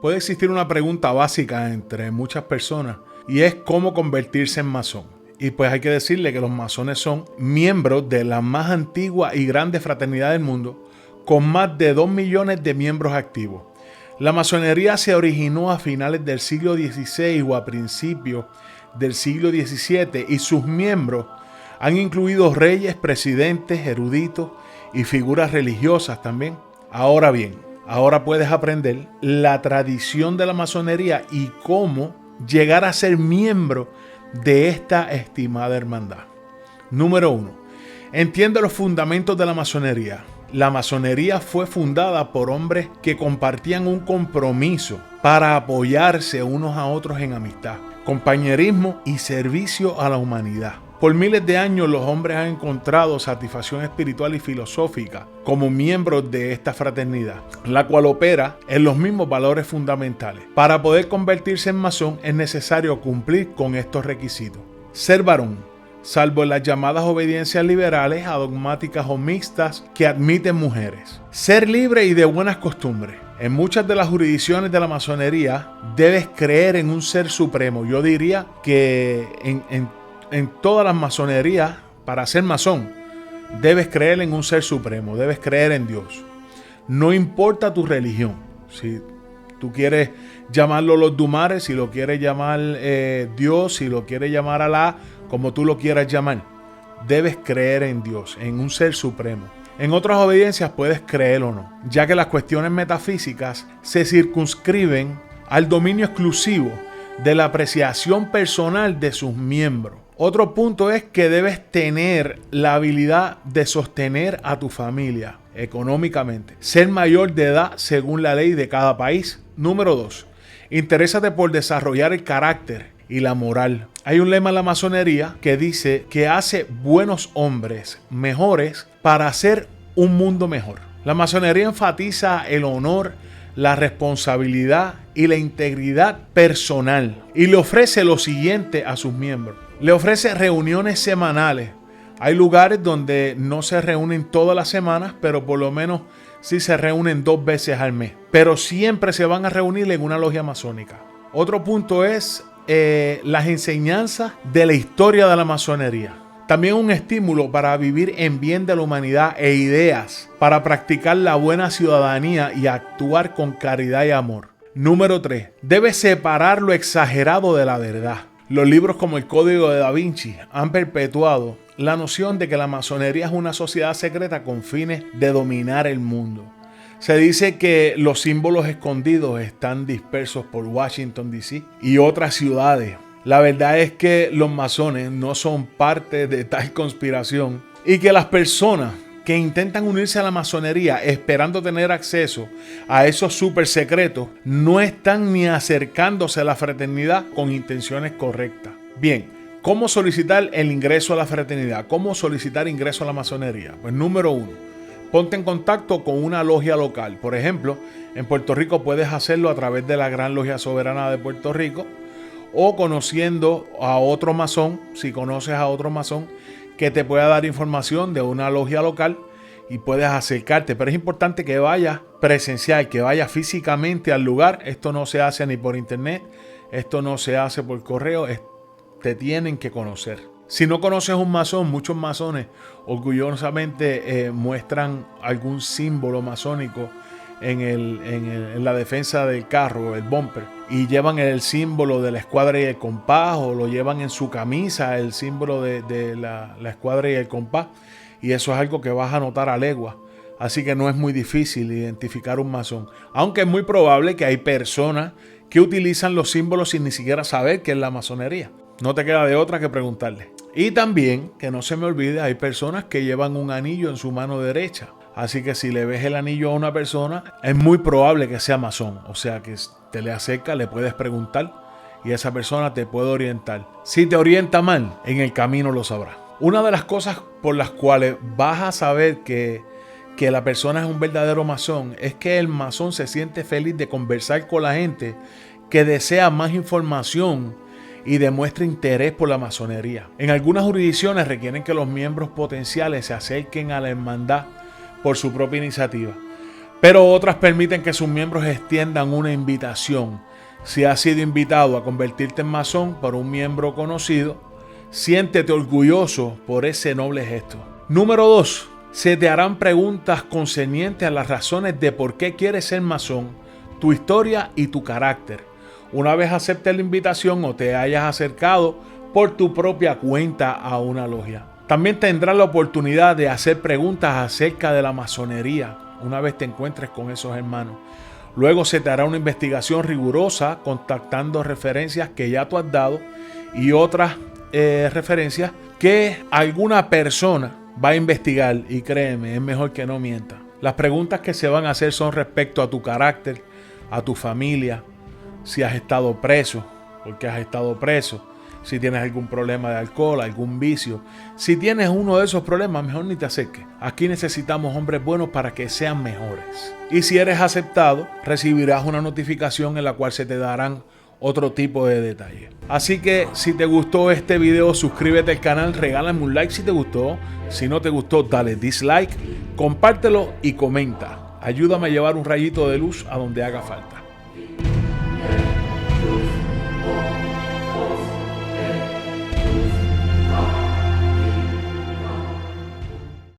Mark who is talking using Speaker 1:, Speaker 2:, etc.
Speaker 1: Puede existir una pregunta básica entre muchas personas y es cómo convertirse en masón. Y pues hay que decirle que los masones son miembros de la más antigua y grande fraternidad del mundo, con más de 2 millones de miembros activos. La masonería se originó a finales del siglo XVI o a principios del siglo XVII y sus miembros han incluido reyes, presidentes, eruditos y figuras religiosas también. Ahora bien, ahora puedes aprender la tradición de la masonería y cómo llegar a ser miembro de esta estimada hermandad. Número 1. Entiende los fundamentos de la masonería. La masonería fue fundada por hombres que compartían un compromiso para apoyarse unos a otros en amistad, compañerismo y servicio a la humanidad. Por miles de años los hombres han encontrado satisfacción espiritual y filosófica como miembros de esta fraternidad, la cual opera en los mismos valores fundamentales. Para poder convertirse en masón es necesario cumplir con estos requisitos. Ser varón, salvo en las llamadas obediencias liberales, adogmáticas o mixtas que admiten mujeres. Ser libre y de buenas costumbres. En muchas de las jurisdicciones de la masonería debes creer en un ser supremo. Yo diría que en todas las masonerías, para ser masón, debes creer en un ser supremo, debes creer en Dios. No importa tu religión. Si tú quieres llamarlo los Dumares, si lo quieres llamar Dios, si lo quieres llamar Alá, como tú lo quieras llamar, debes creer en Dios, en un ser supremo. En otras obediencias puedes creer o no, ya que las cuestiones metafísicas se circunscriben al dominio exclusivo de la apreciación personal de sus miembros. Otro punto es que debes tener la habilidad de sostener a tu familia económicamente, ser mayor de edad según la ley de cada país. Número 2. Interésate por desarrollar el carácter y la moral. Hay un lema en la masonería que dice que hace buenos hombres mejores para hacer un mundo mejor. La masonería enfatiza el honor, la responsabilidad y la integridad personal y le ofrece lo siguiente a sus miembros. Le ofrece reuniones semanales. Hay lugares donde no se reúnen todas las semanas, pero por lo menos sí se reúnen 2 veces al mes. Pero siempre se van a reunir en una logia masónica. Otro punto es las enseñanzas de la historia de la masonería. También un estímulo para vivir en bien de la humanidad e ideas para practicar la buena ciudadanía y actuar con caridad y amor. Número 3. Debes separar lo exagerado de la verdad. Los libros como el Código de Da Vinci han perpetuado la noción de que la masonería es una sociedad secreta con fines de dominar el mundo. Se dice que los símbolos escondidos están dispersos por Washington, D.C. y otras ciudades. La verdad es que los masones no son parte de tal conspiración y que las personas que intentan unirse a la masonería esperando tener acceso a esos super secretos no están ni acercándose a la fraternidad con intenciones correctas. Bien, ¿cómo solicitar el ingreso a la fraternidad? ¿Cómo solicitar ingreso a la masonería? Pues número 1. Ponte en contacto con una logia local. Por ejemplo, en Puerto Rico puedes hacerlo a través de la Gran Logia Soberana de Puerto Rico o conociendo a otro masón, si conoces a otro masón, que te pueda dar información de una logia local y puedes acercarte. Pero es importante que vayas presencial, que vayas físicamente al lugar. Esto no se hace ni por internet, esto no se hace por correo, te tienen que conocer. Si no conoces un masón, muchos masones orgullosamente muestran algún símbolo masónico en la defensa del carro, el bumper, y llevan el símbolo de la escuadra y el compás, o lo llevan en su camisa, el símbolo de la escuadra y el compás, y eso es algo que vas a notar a legua. Así que no es muy difícil identificar un masón, aunque es muy probable que hay personas que utilizan los símbolos sin ni siquiera saber qué es la masonería. No te queda de otra que preguntarle. Y también, que no se me olvide, hay personas que llevan un anillo en su mano derecha. Así que si le ves el anillo a una persona, es muy probable que sea masón. O sea que te le acercas, le puedes preguntar y esa persona te puede orientar. Si te orienta mal, en el camino lo sabrás. Una de las cosas por las cuales vas a saber que la persona es un verdadero masón es que el masón se siente feliz de conversar con la gente que desea más información y demuestra interés por la masonería. En algunas jurisdicciones requieren que los miembros potenciales se acerquen a la hermandad por su propia iniciativa. pero otras permiten que sus miembros extiendan una invitación. Si has sido invitado a convertirte en masón por un miembro conocido, siéntete orgulloso por ese noble gesto. Número 2. Se te harán preguntas concernientes a las razones de por qué quieres ser masón, tu historia y tu carácter. Una vez aceptes la invitación o te hayas acercado por tu propia cuenta a una logia. También tendrás la oportunidad de hacer preguntas acerca de la masonería una vez te encuentres con esos hermanos. Luego se te hará una investigación rigurosa contactando referencias que ya tú has dado y otras referencias que alguna persona va a investigar, y créeme, es mejor que no mienta. Las preguntas que se van a hacer son respecto a tu carácter, a tu familia, si has estado preso, por qué has estado preso, si tienes algún problema de alcohol, algún vicio. Si tienes uno de esos problemas, mejor ni te acerques. Aquí necesitamos hombres buenos para que sean mejores. Y si eres aceptado, recibirás una notificación en la cual se te darán otro tipo de detalles. Así que si te gustó este video, suscríbete al canal, regálame un like si te gustó. Si no te gustó, dale dislike, compártelo y comenta. Ayúdame a llevar un rayito de luz a donde haga falta.